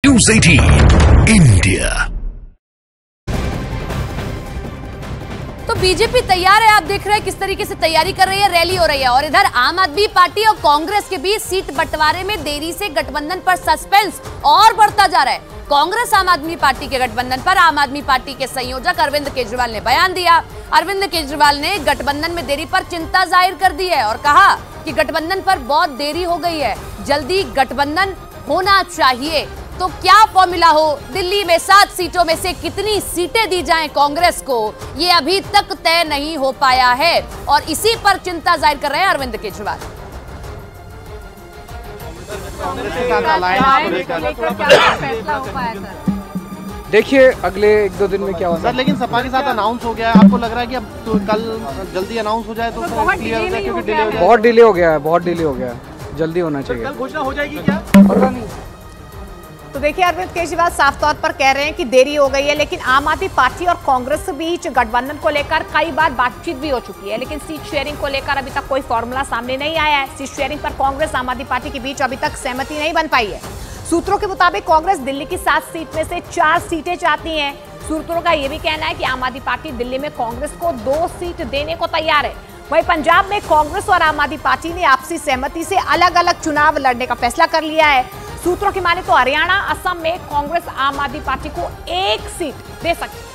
News 18 India. तो BJP तैयार है। आप देख रहे हैं किस तरीके से तैयारी कर रही है, रैली हो रही है। और इधर आम आदमी पार्टी और कांग्रेस के बीच सीट बंटवारे में देरी से गठबंधन पर सस्पेंस और बढ़ता जा रहा है। कांग्रेस आम आदमी पार्टी के गठबंधन पर आम आदमी पार्टी के संयोजक अरविंद केजरीवाल ने बयान दिया। अरविंद केजरीवाल ने गठबंधन में देरी पर चिंता जाहिर कर दी है और कहा कि गठबंधन पर बहुत देरी हो गई है, जल्दी गठबंधन होना चाहिए। तो क्या फॉर्मूला हो, दिल्ली में 7 सीटों में से कितनी सीटें दी जाएं कांग्रेस को, ये अभी तक तय नहीं हो पाया है और इसी पर चिंता जाहिर कर रहे हैं अरविंद केजरीवाल। देखिए अगले 1-2 दिन में क्या होगा सर, लेकिन सपा के साथ अनाउंस हो गया है। आपको लग रहा है कि अब तो कल जल्दी अनाउंस हो जाए तो क्लियर हो जाए, क्योंकि डिले हो जाए। बहुत डिले हो गया है, बहुत डिले हो गया है, जल्दी होना चाहिए। कल घोषणा हो जाएगी क्या? पता नहीं। तो देखिए अरविंद केजरीवाल साफ तौर पर कह रहे हैं कि देरी हो गई है, लेकिन आम आदमी पार्टी और कांग्रेस के बीच गठबंधन को लेकर कई बार बातचीत भी हो चुकी है, लेकिन सीट शेयरिंग को लेकर अभी तक कोई फॉर्मूला सामने नहीं आया है। सीट शेयरिंग पर कांग्रेस आम आदमी पार्टी के बीच अभी तक सहमति नहीं बन पाई है। सूत्रों के मुताबिक कांग्रेस दिल्ली की 7 सीट में से 4 सीटें चाहती है। सूत्रों का यह भी कहना है कि आम आदमी पार्टी दिल्ली में कांग्रेस को 2 सीट देने को तैयार है। वहीं पंजाब में कांग्रेस और आम आदमी पार्टी ने आपसी सहमति से अलग अलग चुनाव लड़ने का फैसला कर लिया है। सूत्रों की माने तो हरियाणा, असम में कांग्रेस आम आदमी पार्टी को 1 सीट दे सकती है।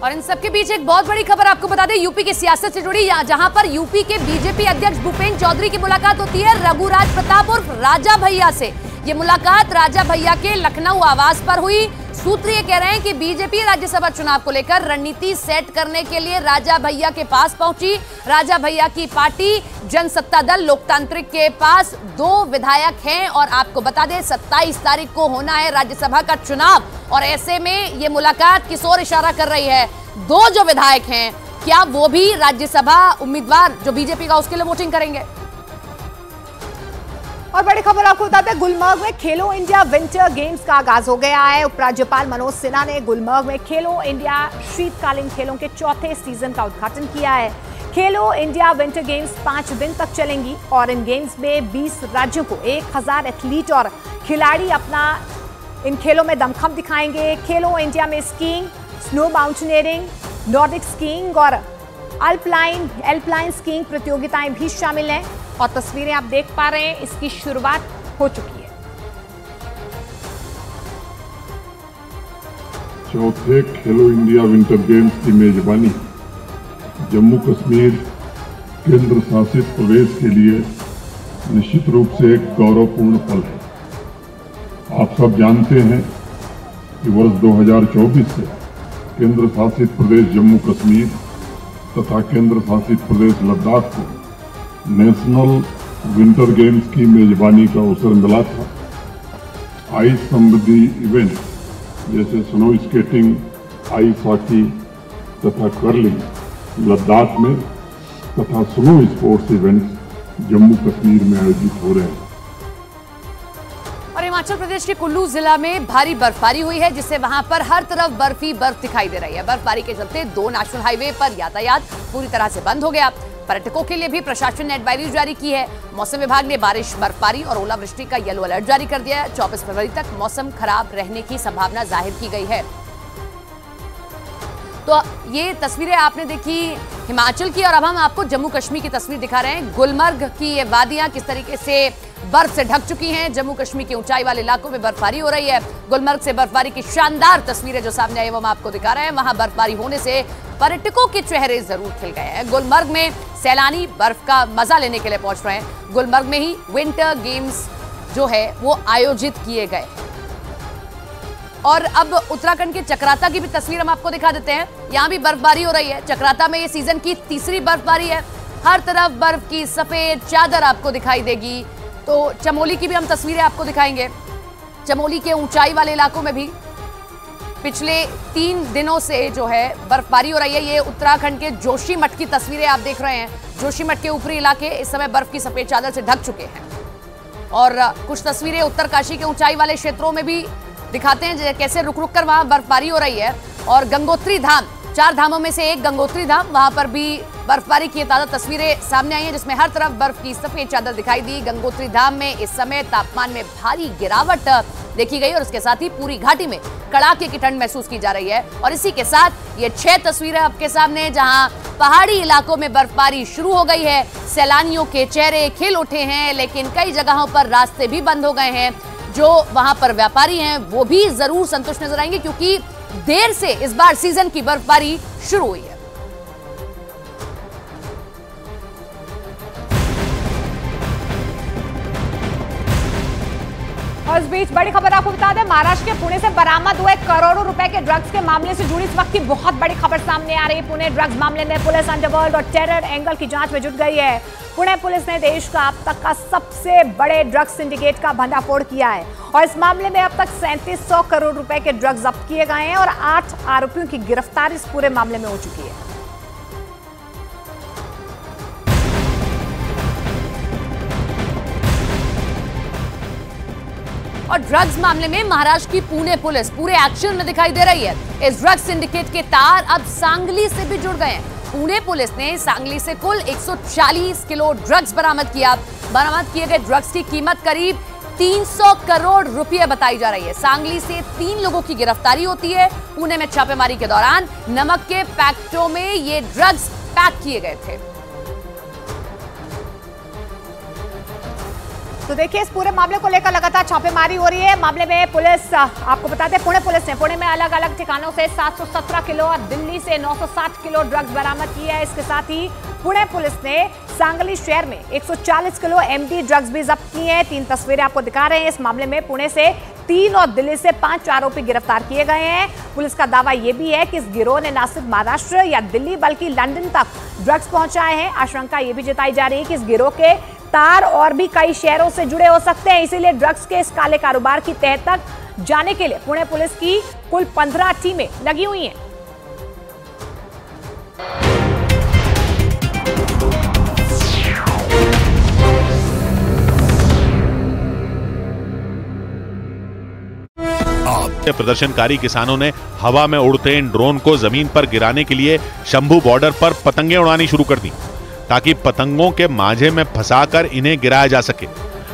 और इन सबके बीच एक बहुत बड़ी खबर आपको बता दें, यूपी की सियासत से जुड़ी, जहां पर यूपी के बीजेपी अध्यक्ष भूपेंद्र चौधरी की मुलाकात होती है रघुराज प्रताप उर्फ राजा भैया से। ये मुलाकात राजा भैया के लखनऊ आवास पर हुई। सूत्र ये कह रहे हैं कि बीजेपी राज्यसभा चुनाव को लेकर रणनीति सेट करने के लिए राजा भैया के पास पहुंची। राजा भैया की पार्टी जनसत्ता दल लोकतांत्रिक के पास 2 विधायक हैं और आपको बता दें 27 तारीख को होना है राज्यसभा का चुनाव। और ऐसे में ये मुलाकात किस ओर इशारा कर रही है? 2 जो विधायक हैं, क्या वो भी राज्यसभा उम्मीदवार जो बीजेपी का उसके लिए वोटिंग करेंगे? और बड़ी खबर आपको बताते हैं, गुलमर्ग में खेलो इंडिया विंटर गेम्स का आगाज हो गया है। उपराज्यपाल मनोज सिन्हा ने गुलमर्ग में खेलो इंडिया शीतकालीन खेलों के 4थे सीजन का उद्घाटन किया है। खेलो इंडिया विंटर गेम्स 5 दिन तक चलेंगी और इन गेम्स में 20 राज्यों को 1000 एथलीट और खिलाड़ी अपना इन खेलों में दमखम दिखाएंगे। खेलो इंडिया में skiing, snow mountaineering, Nordic skiing और एल्पाइन स्कीइंग प्रतियोगिताएं भी शामिल हैं। और तस्वीरें आप देख पा रहे हैं, इसकी शुरुआत हो चुकी है। चौथे खेलो इंडिया विंटर गेम्स की मेजबानी जम्मू कश्मीर केंद्र शासित प्रदेश के लिए निश्चित रूप से एक गौरवपूर्ण पल है। आप सब जानते हैं कि वर्ष 2024 से केंद्र शासित प्रदेश जम्मू कश्मीर तथा केंद्र शासित प्रदेश लद्दाख को नेशनल विंटर गेम्स की मेजबानी का अवसर मिला था। आइस संबंधी इवेंट जैसे स्नो स्केटिंग, आइस हॉकी तथा कर्लिंग लद्दाख में तथा snow sports events Jammu Kashmir में आयोजित हो रहे हैं। और हिमाचल प्रदेश के कुल्लू जिला में भारी बर्फबारी हुई है, जिससे वहां पर हर तरफ बर्फ ही बर्फ दिखाई दे रही है। बर्फबारी के चलते 2 नेशनल हाईवे पर यातायात पूरी तरह से बंद हो गया। पर्यटकों के लिए भी प्रशासन ने एडवाइजरी जारी की है। मौसम विभाग ने बारिश, बर्फबारी और ओलावृष्टि का येलो अलर्ट जारी कर दिया है। 24 फरवरी तक मौसम खराब रहने की संभावना जाहिर की गई है। तो ये तस्वीरें आपने देखी हिमाचल की, और अब हम आपको जम्मू कश्मीर की तस्वीर दिखा रहे हैं। गुलमर्ग की ये वादियां किस तरीके से बर्फ से ढक चुकी हैं। जम्मू कश्मीर के ऊंचाई वाले इलाकों में बर्फबारी हो रही है। गुलमर्ग से बर्फबारी की शानदार तस्वीरें जो सामने आई वो हम आपको दिखा रहे हैं। वहां बर्फबारी होने से पर्यटकों के चेहरे जरूर खिल गए हैं। गुलमर्ग में सैलानी बर्फ का मजा लेने के लिए पहुंच रहे हैं। गुलमर्ग में ही विंटर गेम्स जो है वो आयोजित किए गए। और अब उत्तराखंड के चक्राता की भी तस्वीर हम आपको दिखा देते हैं। यहां भी बर्फबारी हो रही है। चक्राता में ये सीजन की 3री बर्फबारी है। हर तरफ बर्फ की सफेद चादर आपको दिखाई देगी। तो चमोली की भी हम तस्वीरें आपको दिखाएंगे। चमोली के ऊंचाई वाले इलाकों में भी पिछले 3 दिनों से जो है बर्फबारी हो रही है। ये उत्तराखंड के जोशीमठ की तस्वीरें आप देख रहे हैं। जोशीमठ के ऊपरी इलाके इस समय बर्फ की सफेद चादर से ढक चुके हैं। और कुछ तस्वीरें उत्तरकाशी के ऊंचाई वाले क्षेत्रों में भी दिखाते हैं कैसे रुक रुक कर वहां बर्फबारी हो रही है। और गंगोत्री धाम, 4 धामों में से एक गंगोत्री धाम, वहां पर भी बर्फबारी की ताजा तस्वीरें सामने आई हैं जिसमें हर तरफ बर्फ की सफेद चादर दिखाई दी। गंगोत्री धाम में इस समय तापमान में भारी गिरावट देखी गई और इसके साथ ही पूरी घाटी में कड़ाके की ठंड महसूस की जा रही है। और इसी के साथ ये 6 तस्वीरें आपके सामने जहां पहाड़ी इलाकों में बर्फबारी शुरू हो गई है। सैलानियों के चेहरे खिल उठे हैं, लेकिन कई जगहों पर रास्ते भी बंद हो गए हैं। जो वहां पर व्यापारी हैं वो भी जरूर संतुष्ट नजर आएंगे क्योंकि देर से इस बार सीजन की बर्फबारी शुरू हुई है। और इस बीच बड़ी खबर आपको बता दें, महाराष्ट्र के पुणे से बरामद हुए करोड़ों रुपए के ड्रग्स के मामले से जुड़ी इस वक्त की बहुत बड़ी खबर सामने आ रही है। पुणे ड्रग्स मामले में पुलिस अंडरवर्ल्ड और टेरर एंगल की जांच में जुट गई है। पुणे पुलिस ने देश का अब तक का सबसे बड़े ड्रग्स सिंडिकेट का भंडाफोड़ किया है और इस मामले में अब तक 3700 करोड़ रुपए के ड्रग्स जब्त किए गए हैं और 8 आरोपियों की गिरफ्तारी इस पूरे मामले में हो चुकी है। और ड्रग्स मामले में महाराष्ट्र की पुणे पुलिस पूरे एक्शन में दिखाई दे रही है। इस ड्रग्स सिंडिकेट के तार अब सांगली से भी जुड़ गए हैं। पुणे पुलिस ने सांगली से कुल 140 किलो ड्रग्स बरामद किया। बरामद किए गए ड्रग्स की कीमत करीब 300 करोड़ रुपए बताई जा रही है। सांगली से 3 लोगों की गिरफ्तारी होती है। पुणे में छापेमारी के दौरान नमक के पैकेटों में ये ड्रग्स पैक किए गए थे। तो देखिए, इस पूरे मामले को लेकर लगातार छापेमारी हो रही है। मामले में पुलिस, आपको बताते हैं, पुणे पुलिस ने पुणे में अलग अलग ठिकानों से 717 किलो और दिल्ली से 960 किलो ड्रग्स बरामद किया है। इसके साथ ही पुणे पुलिस ने सांगली शहर में 140 किलो एमडी ड्रग्स भी जब्त किए हैं। 3 तस्वीरें आपको दिखा रहे हैं। इस मामले में पुणे से 3 और दिल्ली से 5 आरोपी गिरफ्तार किए गए हैं। पुलिस का दावा यह भी है कि इस गिरोह ने न सिर्फ महाराष्ट्र या दिल्ली बल्कि लंदन तक ड्रग्स पहुंचाए हैं। आशंका यह भी जताई जा रही है कि इस गिरोह के तार और भी कई शहरों से जुड़े हो सकते हैं। इसीलिए ड्रग्स के इस काले कारोबार की तह तक जाने के लिए पुणे पुलिस की कुल 15 टीमें लगी हुई हैं। प्रदर्शनकारी किसानों ने हवा में उड़ते इन ड्रोन को जमीन पर गिराने के लिए शंभू बॉर्डर पर पतंगे उड़ानी शुरू कर दी ताकि पतंगों के मांझे में फंसाकर इन्हें गिराया जा सके।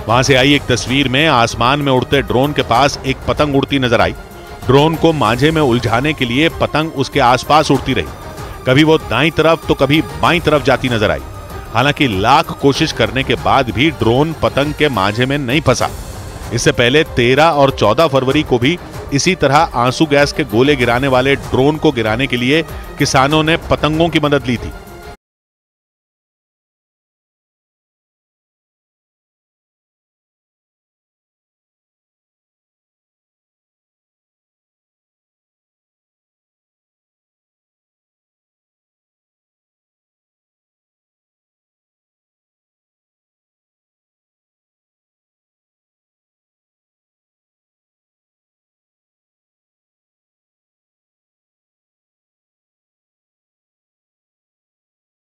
वहां से आई एक तस्वीर में आसमान में उड़ते ड्रोन के पास एक पतंग उड़ती नजर आई। ड्रोन को मांझे में उलझाने के लिए पतंग उसके आसपास उड़ती रही। कभी वो दाईं तरफ तो कभी बाईं तरफ जाती नजर आई। हालांकि लाख कोशिश करने के बाद भी ड्रोन पतंग के मांझे में नहीं फंसा। इससे पहले 13 और 14 फरवरी को भी इसी तरह आंसू गैस के गोले गिराने वाले ड्रोन को गिराने के लिए किसानों ने पतंगों की मदद ली थी।